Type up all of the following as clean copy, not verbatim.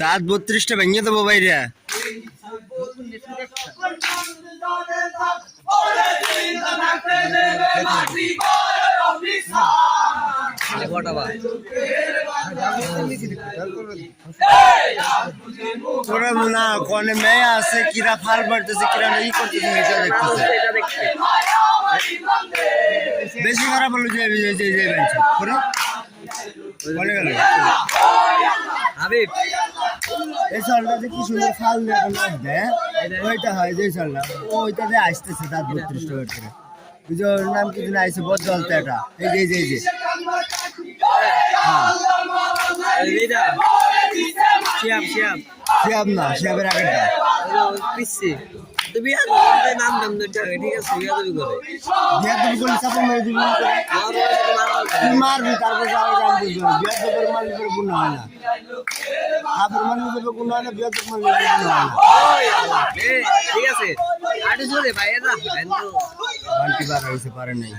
দাঁত 32টা ভেঙে দেবো বাইরে। তোরা না কোনে মেয়ে আছে কিরা ফাল পাড়তেছে কিরা ই করতেছে এটা দেখতেছে। বেশি খারাপ হলো যে বেঞ্চ করে বলে গেল হাবিব এই চালটা যে কি সুন্দর ফাল দেয় ওইটা হয় যে চালটা ওইটাতে আসতেছে দাঁত 32 টাকা করে বুঝো নাম কি দিন আইছে বড় জলতে এটা এই যে শিয়াব না শিয়াবের আগেরটা পিসি তো বিয়া নাম দাম দুইটা ঠিক আছে বিয়া তুমি করলে চাপন মেরে দিবি মারবি তারপর যাও দাম দিবি বিয়া তো করে মারলে পরে গুণ হয় না আপনার মারলে পরে গুণ হয় না বিয়া তো মারলে গুণ হয় না ঠিক আছে আটে জোরে ভাই এটা কিন্তু বান্টি বার হইছে পারে নাই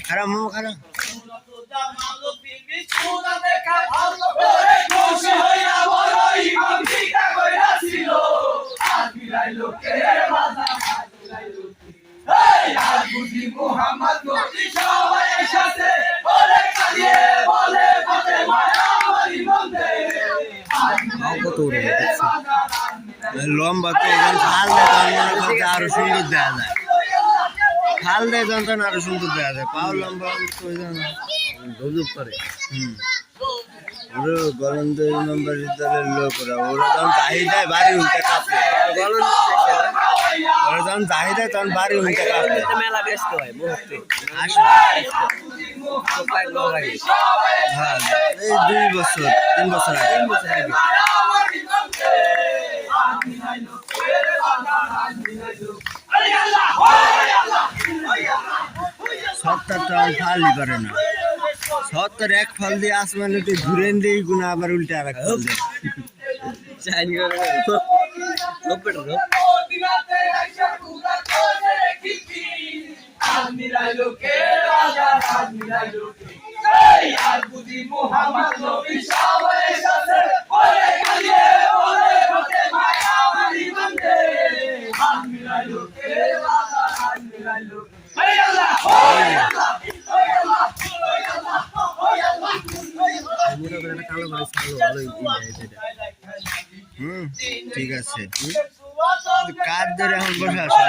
খারাপ মো খারাপ লম্বা তো খাল দেয় আরো সুন্দর দেওয়া যায় খাল দেয় যখন আরো সুন্দর দেওয়া যায় পাও লম্বা গজব করে গলন্দ নম্বর দলের লোকরা ওরা যখন দাহি দেয় বাড়ি উল্টে কাঁপে ওরা যখন দাহি দেয় তখন বাড়ি উল্টে কাঁপে মেলা ব্যস্ত হয় হ্যাঁ এই 2 বছর 3 বছর আগে 70 ফালই করে না 70 এক ফল দিয়ে আসমানে একটু ঘুরেন দিয়ে গুণা আবার উল্টে আর এক ফল দেয় ঠিক আছে কাজ ধরে এখন বসে আসা